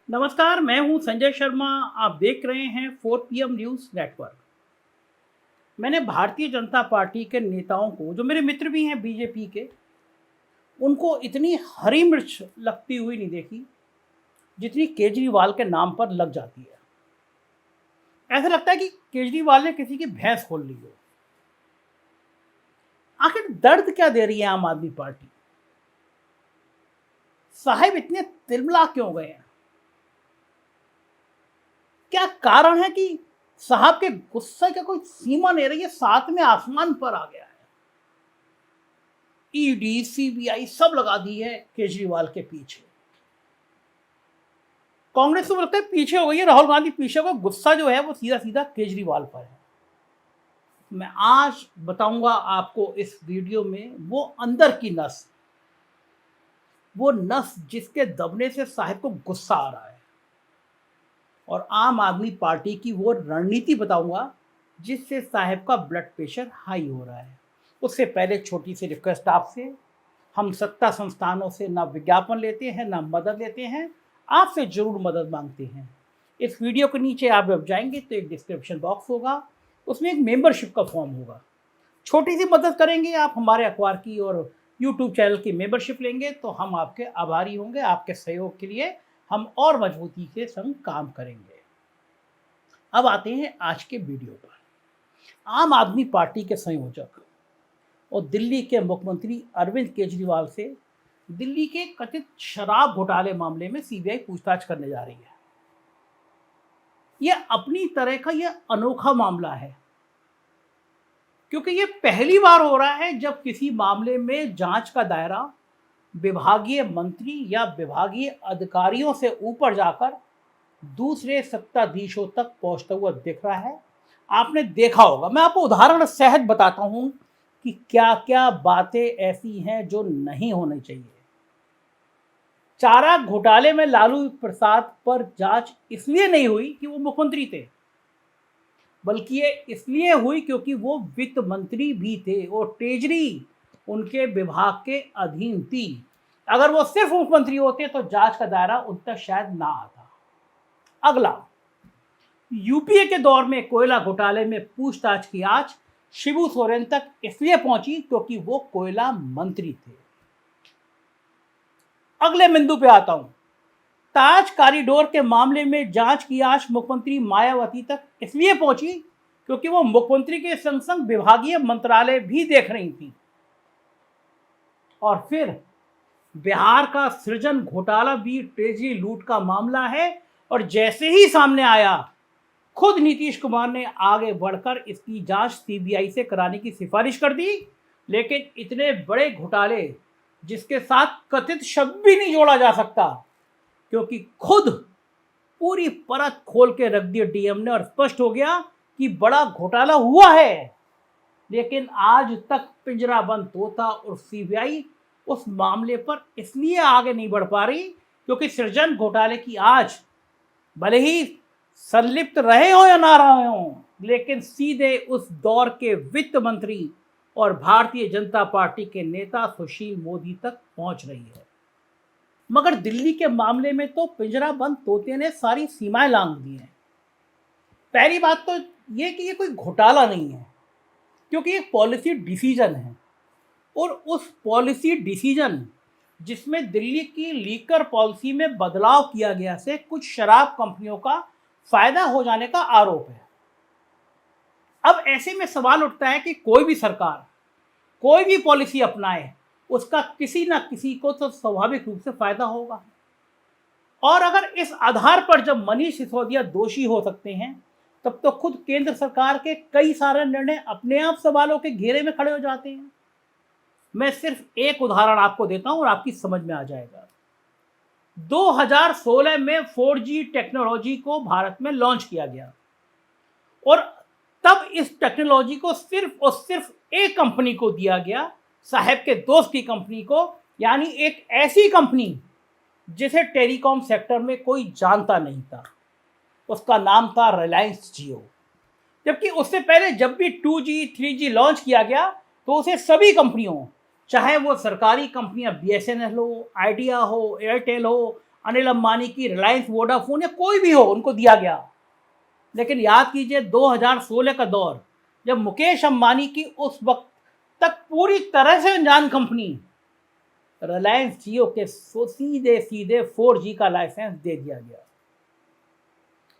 नमस्कार, मैं हूं संजय शर्मा। आप देख रहे हैं 4 PM न्यूज़ नेटवर्क। मैंने भारतीय जनता पार्टी के नेताओं को, जो मेरे मित्र भी हैं बीजेपी के, उनको इतनी हरी मिर्च लगती हुई नहीं देखी जितनी केजरीवाल के नाम पर लग जाती है। ऐसा लगता है कि केजरीवाल ने किसी की भैंस खोल ली हो। आखिर दर्द क्या दे रही है आम आदमी पार्टी? साहब इतने तिलमिला क्यों गए हैं? क्या कारण है कि साहब के गुस्से का कोई सीमा नहीं रही है, सातवें आसमान पर आ गया है। ईडी, सीबीआई सब लगा दी है केजरीवाल के पीछे। कांग्रेस तो लगता है पीछे हो गई है, राहुल गांधी पीछे को, गुस्सा जो है वो सीधा सीधा केजरीवाल पर है। मैं आज बताऊंगा आपको इस वीडियो में वो अंदर की नस, वो नस जिसके दबने से साहब को गुस्सा आ रहा है, और आम आदमी पार्टी की वो रणनीति बताऊंगा जिससे साहब का ब्लड प्रेशर हाई हो रहा है। उससे पहले छोटी सी रिक्वेस्ट आपसे, हम सत्ता संस्थानों से ना विज्ञापन लेते हैं ना मदद लेते हैं, आपसे जरूर मदद मांगते हैं। इस वीडियो के नीचे आप जब जाएंगे तो एक डिस्क्रिप्शन बॉक्स होगा, उसमें एक मेंबरशिप का फॉर्म होगा। छोटी सी मदद करेंगे आप, हमारे अखबार की और यूट्यूब चैनल की मेंबरशिप लेंगे तो हम आपके आभारी होंगे। आपके सहयोग के लिए हम और मजबूती के संग काम करेंगे। अब आते हैं आज के वीडियो पर। आम आदमी पार्टी के संयोजक और दिल्ली के मुख्यमंत्री अरविंद केजरीवाल से दिल्ली के कथित शराब घोटाले मामले में सीबीआई पूछताछ करने जा रही है। यह अपनी तरह का यह अनोखा मामला है, क्योंकि यह पहली बार हो रहा है जब किसी मामले में जांच का दायरा विभागीय मंत्री या विभागीय अधिकारियों से ऊपर जाकर दूसरे सत्ताधीशों तक पहुंचता हुआ दिख रहा है। आपने देखा होगा, मैं आपको उदाहरण सहित बताता हूं कि क्या क्या बातें ऐसी हैं जो नहीं होनी चाहिए। चारा घोटाले में लालू प्रसाद पर जांच इसलिए नहीं हुई कि वो मुख्यमंत्री थे, बल्कि ये इसलिए हुई क्योंकि वो वित्त मंत्री भी थे और ट्रेजरी उनके विभाग के अधीन थी। अगर वो सिर्फ मुख्यमंत्री होते तो जांच का दायरा उन तक शायद ना आता। अगला, यूपीए के दौर में कोयला घोटाले में पूछताछ की आंच शिबू सोरेन तक इसलिए पहुंची क्योंकि वो कोयला मंत्री थे। अगले बिंदु पे आता हूं, ताज कॉरिडोर के मामले में जांच की आंच मुख्यमंत्री मायावती तक इसलिए पहुंची क्योंकि वो मुख्यमंत्री के संग संग विभागीय मंत्रालय भी देख रही थी। और फिर बिहार का सृजन घोटाला भी ट्रेजरी लूट का मामला है, और जैसे ही सामने आया खुद नीतीश कुमार ने आगे बढ़कर इसकी जांच सीबीआई से कराने की सिफारिश कर दी। लेकिन इतने बड़े घोटाले जिसके साथ कथित शब्द भी नहीं जोड़ा जा सकता, क्योंकि खुद पूरी परत खोल के रख दी डीएम ने और स्पष्ट हो गया कि बड़ा घोटाला हुआ है, लेकिन आज तक पिंजराबंद तोता और सीबीआई उस मामले पर इसलिए आगे नहीं बढ़ पा रही क्योंकि सृजन घोटाले की आज भले ही संलिप्त रहे हो या ना रहे हो, लेकिन सीधे उस दौर के वित्त मंत्री और भारतीय जनता पार्टी के नेता सुशील मोदी तक पहुंच रही है। मगर दिल्ली के मामले में तो पिंजराबंद तोते ने सारी सीमाएं लांघ दी हैं। पहली बात तो ये कि ये कोई घोटाला नहीं है, क्योंकि ये पॉलिसी डिसीजन है, और उस पॉलिसी डिसीजन जिसमें दिल्ली की लीकर पॉलिसी में बदलाव किया गया से कुछ शराब कंपनियों का फायदा हो जाने का आरोप है। अब ऐसे में सवाल उठता है कि कोई भी सरकार कोई भी पॉलिसी अपनाए, उसका किसी ना किसी को तो स्वाभाविक रूप से फायदा होगा। और अगर इस आधार पर जब मनीष सिसोदिया दोषी हो सकते हैं, तब तो खुद केंद्र सरकार के कई सारे निर्णय अपने आप सवालों के घेरे में खड़े हो जाते हैं। मैं सिर्फ एक उदाहरण आपको देता हूं और आपकी समझ में आ जाएगा। 2016 में 4G टेक्नोलॉजी को भारत में लॉन्च किया गया, और तब इस टेक्नोलॉजी को सिर्फ और सिर्फ एक कंपनी को दिया गया, साहब के दोस्त की कंपनी को, यानी एक ऐसी कंपनी जिसे टेलीकॉम सेक्टर में कोई जानता नहीं था। उसका नाम था रिलायंस जियो। जबकि उससे पहले जब भी 2G 3G लॉन्च किया गया तो उसे सभी कंपनियों, चाहे वो सरकारी कंपनियां BSNL हो, आइडिया हो, एयरटेल हो, अनिल अंबानी की, रिलायंस, वोडाफोन या कोई भी हो, उनको दिया गया। लेकिन याद कीजिए 2016 का दौर, जब मुकेश अंबानी की उस वक्त तक पूरी तरह से अनजान कंपनी रिलायंस जियो के सीधे सीधे 4G का लाइसेंस दे दिया गया।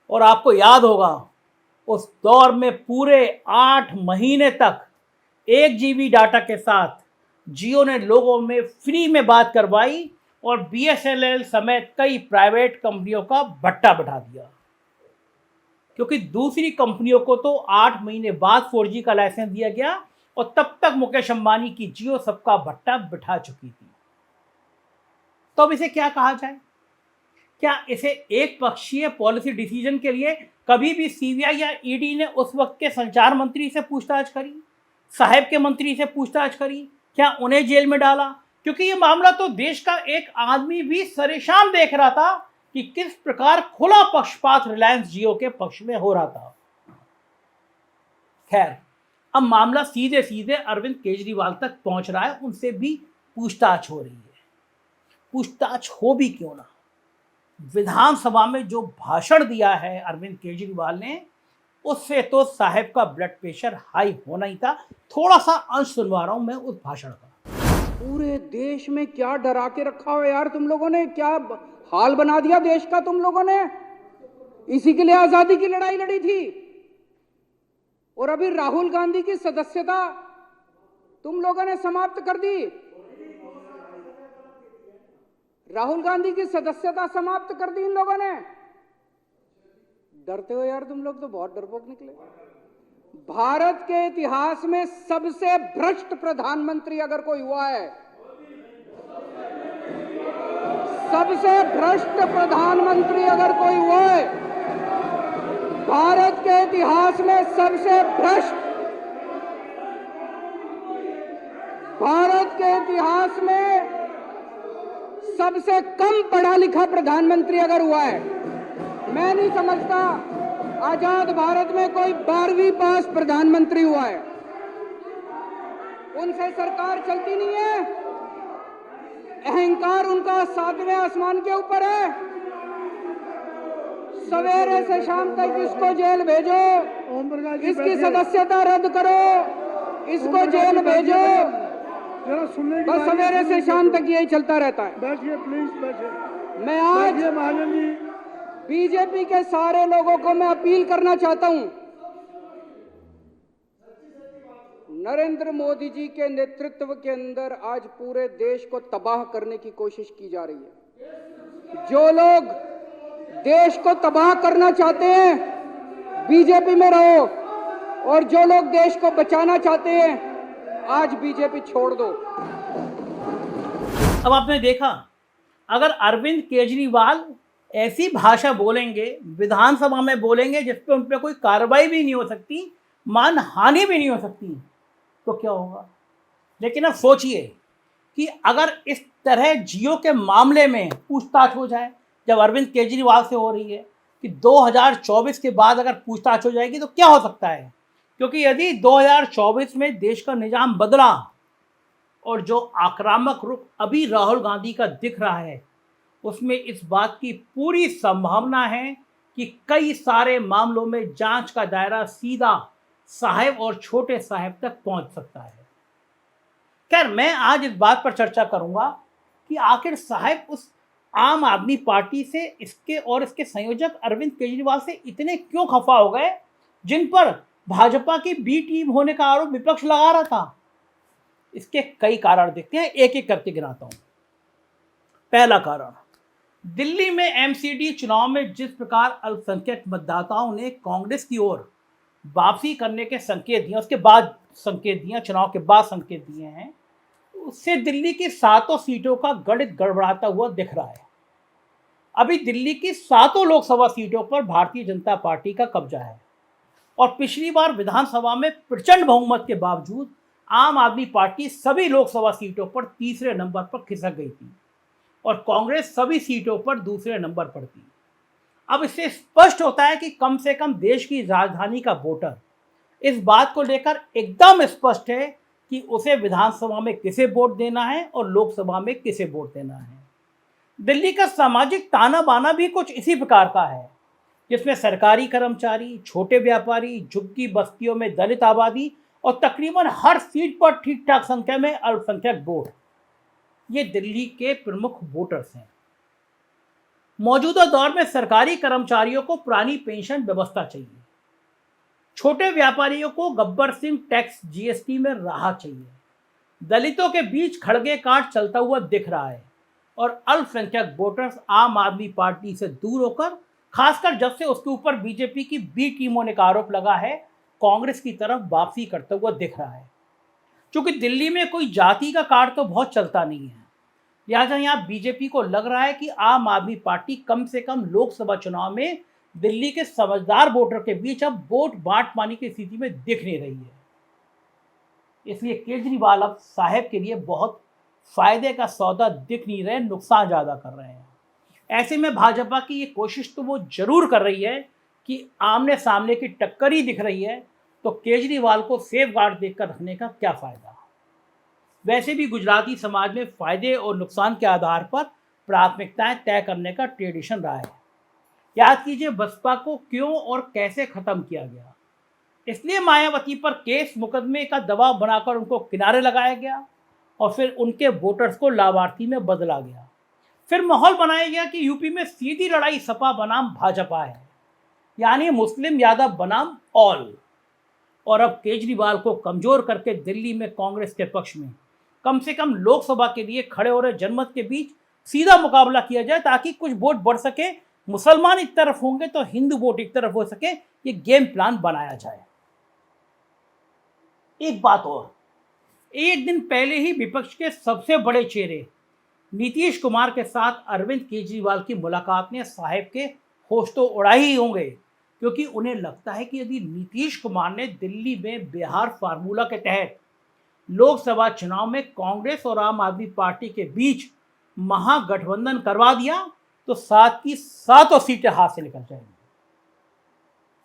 और आपको याद होगा उस दौर में पूरे 8 महीने तक 1 GB डाटा के साथ जियो ने लोगों में फ्री में बात करवाई और BSNL समेत कई प्राइवेट कंपनियों का भट्टा बिठा दिया, क्योंकि दूसरी कंपनियों को तो 8 महीने बाद 4G का लाइसेंस दिया गया और तब तक मुकेश अंबानी की जियो सबका भट्टा बिठा चुकी थी। तो अब इसे क्या कहा जाए? क्या इसे एक पक्षीय पॉलिसी डिसीजन के लिए कभी भी CBI या ED ने उस वक्त के संचार मंत्री से पूछताछ करी, साहिब के मंत्री से पूछताछ करी, क्या उन्हें जेल में डाला? क्योंकि ये मामला तो देश का एक आदमी भी सरेशाम देख रहा था कि किस प्रकार खुला पक्षपात रिलायंस जियो के पक्ष में हो रहा था। खैर, अब मामला सीधे सीधे अरविंद केजरीवाल तक पहुंच रहा है, उनसे भी पूछताछ हो रही है। पूछताछ हो भी क्यों ना, विधानसभा में जो भाषण दिया है अरविंद केजरीवाल ने, उससे तो साहब का ब्लड प्रेशर हाई होना ही था। थोड़ा सा अंश सुनवा रहा हूं मैं उस भाषण का। पूरे देश में क्या डरा के रखा हो यार तुम लोगों ने, क्या हाल बना दिया देश का तुम लोगों ने। इसी के लिए आजादी की लड़ाई लड़ी थी। और अभी राहुल गांधी की सदस्यता तुम लोगों ने समाप्त कर दी। राहुल गांधी की सदस्यता समाप्त कर दी इन लोगों ने। डरते हो यार तुम लोग, तो बहुत डरपोक निकले। भारत के इतिहास में सबसे भ्रष्ट प्रधानमंत्री अगर कोई हुआ है, सबसे भ्रष्ट प्रधानमंत्री अगर कोई हुआ है, भारत के इतिहास में सबसे भ्रष्ट, भारत के इतिहास में सबसे कम पढ़ा लिखा प्रधानमंत्री अगर हुआ है, मैं नहीं समझता आजाद भारत में कोई 12वीं पास प्रधानमंत्री हुआ है। उनसे सरकार चलती नहीं है। अहंकार उनका 7वें आसमान के ऊपर है। सवेरे से शाम तक इसको जेल भेजो, इसकी सदस्यता रद्द करो, इसको जेल भेजो, बस सवेरे से शाम तक यही चलता रहता है। बैठिए प्लीज, बैठिए। मैं आज महाजन जी, बीजेपी के सारे लोगों को मैं अपील करना चाहता हूं, नरेंद्र मोदी जी के नेतृत्व के अंदर आज पूरे देश को तबाह करने की कोशिश की जा रही है। जो लोग देश को तबाह करना चाहते हैं बीजेपी में रहो, और जो लोग देश को बचाना चाहते हैं आज बीजेपी छोड़ दो। अब आपने देखा, अगर अरविंद केजरीवाल ऐसी भाषा बोलेंगे, विधानसभा में बोलेंगे जिस पे उन पर कोई कार्रवाई भी नहीं हो सकती, मानहानि भी नहीं हो सकती, तो क्या होगा? लेकिन अब सोचिए कि अगर इस तरह जियो के मामले में पूछताछ हो जाए, जब अरविंद केजरीवाल से हो रही है, कि 2024 के बाद अगर पूछताछ हो जाएगी तो क्या हो सकता है? क्योंकि यदि 2024 में देश का निजाम बदला और जो आक्रामक रुख अभी राहुल गांधी का दिख रहा है, उसमें इस बात की पूरी संभावना है कि कई सारे मामलों में जांच का दायरा सीधा साहब और छोटे साहब तक पहुंच सकता है। खैर, मैं आज इस बात पर चर्चा करूंगा कि आखिर साहब उस आम आदमी पार्टी से, इसके और इसके संयोजक अरविंद केजरीवाल से इतने क्यों खफा हो गए, जिन पर भाजपा की बी टीम होने का आरोप विपक्ष लगा रहा था। इसके कई कारण देखते हैं, एक एक करके गिनाता हूं। पहला कारण, दिल्ली में MCD चुनाव में जिस प्रकार अल्पसंख्यक मतदाताओं ने कांग्रेस की ओर वापसी करने के संकेत दिए, उसके बाद संकेत दिए, चुनाव के बाद संकेत दिए हैं, उससे दिल्ली की 7 सीटों का गणित गड़बड़ाता हुआ दिख रहा है। अभी दिल्ली की 7 लोकसभा सीटों पर भारतीय जनता पार्टी का कब्जा है, और पिछली बार विधानसभा में प्रचंड बहुमत के बावजूद आम आदमी पार्टी सभी लोकसभा सीटों पर तीसरे नंबर पर खिसक गई थी और कांग्रेस सभी सीटों पर दूसरे नंबर पर थी। अब इससे स्पष्ट होता है कि कम से कम देश की राजधानी का वोटर इस बात को लेकर एकदम स्पष्ट है कि उसे विधानसभा में किसे वोट देना है और लोकसभा में किसे वोट देना है। दिल्ली का सामाजिक ताना बाना भी कुछ इसी प्रकार का है, जिसमें सरकारी कर्मचारी, छोटे व्यापारी, झुग्गी बस्तियों में दलित आबादी और तकरीबन हर सीट पर ठीक ठाक संख्या में अल्पसंख्यक वोट, ये दिल्ली के प्रमुख वोटर्स हैं। मौजूदा दौर में सरकारी कर्मचारियों को पुरानी पेंशन व्यवस्था चाहिए, छोटे व्यापारियों को गब्बर सिंह टैक्स जीएसटी में राहत चाहिए, दलितों के बीच खड़गे काट चलता हुआ दिख रहा है और अल्पसंख्यक वोटर्स आम आदमी पार्टी से दूर होकर, खासकर जब से उसके ऊपर बीजेपी की बी टीमों ने आरोप लगा है, कांग्रेस की तरफ वापसी करता हुआ दिख रहा है। क्योंकि दिल्ली में कोई जाति का कार्ड तो बहुत चलता नहीं है, लिहाजा यहाँ बीजेपी को लग रहा है कि आम आदमी पार्टी कम से कम लोकसभा चुनाव में दिल्ली के समझदार वोटर के बीच अब वोट बांट पाने की स्थिति में दिख नहीं रही है। इसलिए केजरीवाल अब साहब के लिए बहुत फायदे का सौदा दिख नहीं रहे, नुकसान ज़्यादा कर रहे हैं। ऐसे में भाजपा की ये कोशिश तो वो जरूर कर रही है कि आमने सामने की टक्कर ही दिख रही है, तो केजरीवाल को सेफ गार्ड देकर रखने का क्या फ़ायदा। वैसे भी गुजराती समाज में फ़ायदे और नुकसान के आधार पर प्राथमिकताएं तय करने का ट्रेडिशन रहा है। याद कीजिए बसपा को क्यों और कैसे ख़त्म किया गया। इसलिए मायावती पर केस मुकदमे का दबाव बनाकर उनको किनारे लगाया गया और फिर उनके वोटर्स को लाभार्थी में बदला गया। फिर माहौल बनाया गया कि यूपी में सीधी लड़ाई सपा बनाम भाजपा है, यानी मुस्लिम यादव बनाम ऑल। और अब केजरीवाल को कमज़ोर करके दिल्ली में कांग्रेस के पक्ष में कम से कम लोकसभा के लिए खड़े हो रहे जनमत के बीच सीधा मुकाबला किया जाए, ताकि कुछ वोट बढ़ सके, मुसलमान एक तरफ होंगे तो हिंदू वोट एक तरफ हो सके, ये गेम प्लान बनाया जाए। एक बात और, एक दिन पहले ही विपक्ष के सबसे बड़े चेहरे नीतीश कुमार के साथ अरविंद केजरीवाल की मुलाकात ने साहब के होश तो उड़ा ही होंगे, क्योंकि उन्हें लगता है कि यदि नीतीश कुमार ने दिल्ली में बिहार फार्मूला के तहत लोकसभा चुनाव में कांग्रेस और आम आदमी पार्टी के बीच महागठबंधन करवा दिया तो 7 की 7 सीटें हाथ से निकल जाएंगी।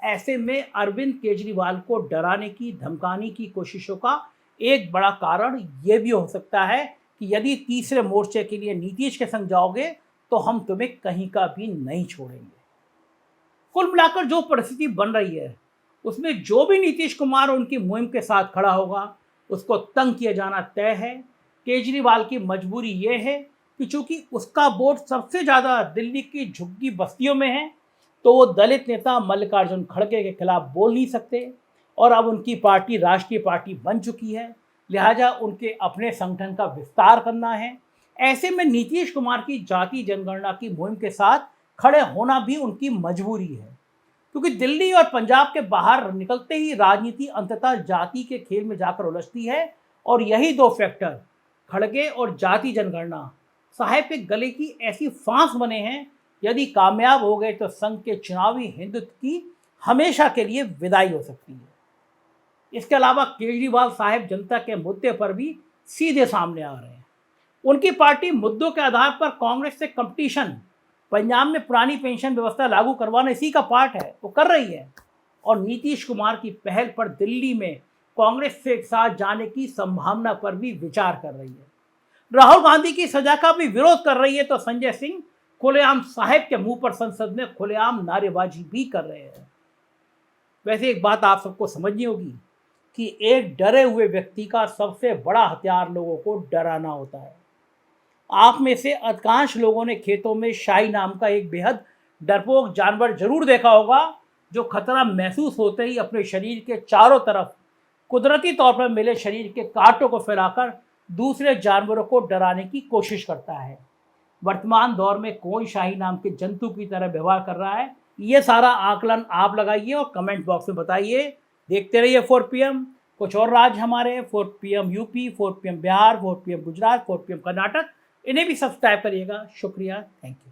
ऐसे में अरविंद केजरीवाल को डराने की, धमकाने की कोशिशों का एक बड़ा कारण यह भी हो सकता है कि यदि तीसरे मोर्चे के लिए नीतीश के संग जाओगे तो हम तुम्हें कहीं का भी नहीं छोड़ेंगे। कुल मिलाकर जो परिस्थिति बन रही है उसमें जो भी नीतीश कुमार और उनकी मुहिम के साथ खड़ा होगा उसको तंग किया जाना तय है। केजरीवाल की मजबूरी ये है कि चूंकि उसका वोट सबसे ज़्यादा दिल्ली की झुग्गी बस्तियों में है, तो वो दलित नेता मल्लिकार्जुन खड़गे के खिलाफ बोल नहीं सकते और अब उनकी पार्टी राष्ट्रीय पार्टी बन चुकी है, लिहाजा उनके अपने संगठन का विस्तार करना है। ऐसे में नीतीश कुमार की जाति जनगणना की मुहिम के साथ खड़े होना भी उनकी मजबूरी है, क्योंकि दिल्ली और पंजाब के बाहर निकलते ही राजनीति अंततः जाति के खेल में जाकर उलझती है और यही 2 फैक्टर, खड़गे और जाति जनगणना, साहब के गले की ऐसी फांस बने हैं, यदि कामयाब हो गए तो संघ के चुनावी हिंदुत्व की हमेशा के लिए विदाई हो सकती है। इसके अलावा केजरीवाल साहब जनता के मुद्दे पर भी सीधे सामने आ रहे हैं। उनकी पार्टी मुद्दों के आधार पर कांग्रेस से कंपटीशन, पंजाब में पुरानी पेंशन व्यवस्था लागू करवाना इसी का पार्ट है, वो कर रही है। और नीतीश कुमार की पहल पर दिल्ली में कांग्रेस से एक साथ जाने की संभावना पर भी विचार कर रही है। राहुल गांधी की सजा का भी विरोध कर रही है, तो संजय सिंह खुलेआम साहब के मुंह पर संसद में खुलेआम नारेबाजी भी कर रहे हैं। वैसे एक बात आप सबको समझनी होगी कि एक डरे हुए व्यक्ति का सबसे बड़ा हथियार लोगों को डराना होता है। आप में से अधिकांश लोगों ने खेतों में शाही नाम का एक बेहद डरपोक जानवर जरूर देखा होगा, जो खतरा महसूस होते ही अपने शरीर के चारों तरफ कुदरती तौर पर मिले शरीर के कांटों को फैलाकर दूसरे जानवरों को डराने की कोशिश करता है। वर्तमान दौर में कौन शाही नाम के जंतु की तरह व्यवहार कर रहा है, ये सारा आकलन आप लगाइए और कमेंट बॉक्स में बताइए। देखते रहिए 4 PM। कुछ और राज्य हमारे 4 PM UP, 4 PM Bihar, 4 PM Gujarat, 4 PM Karnataka, इन्हें भी सब्सक्राइब करिएगा। शुक्रिया, थैंक यू।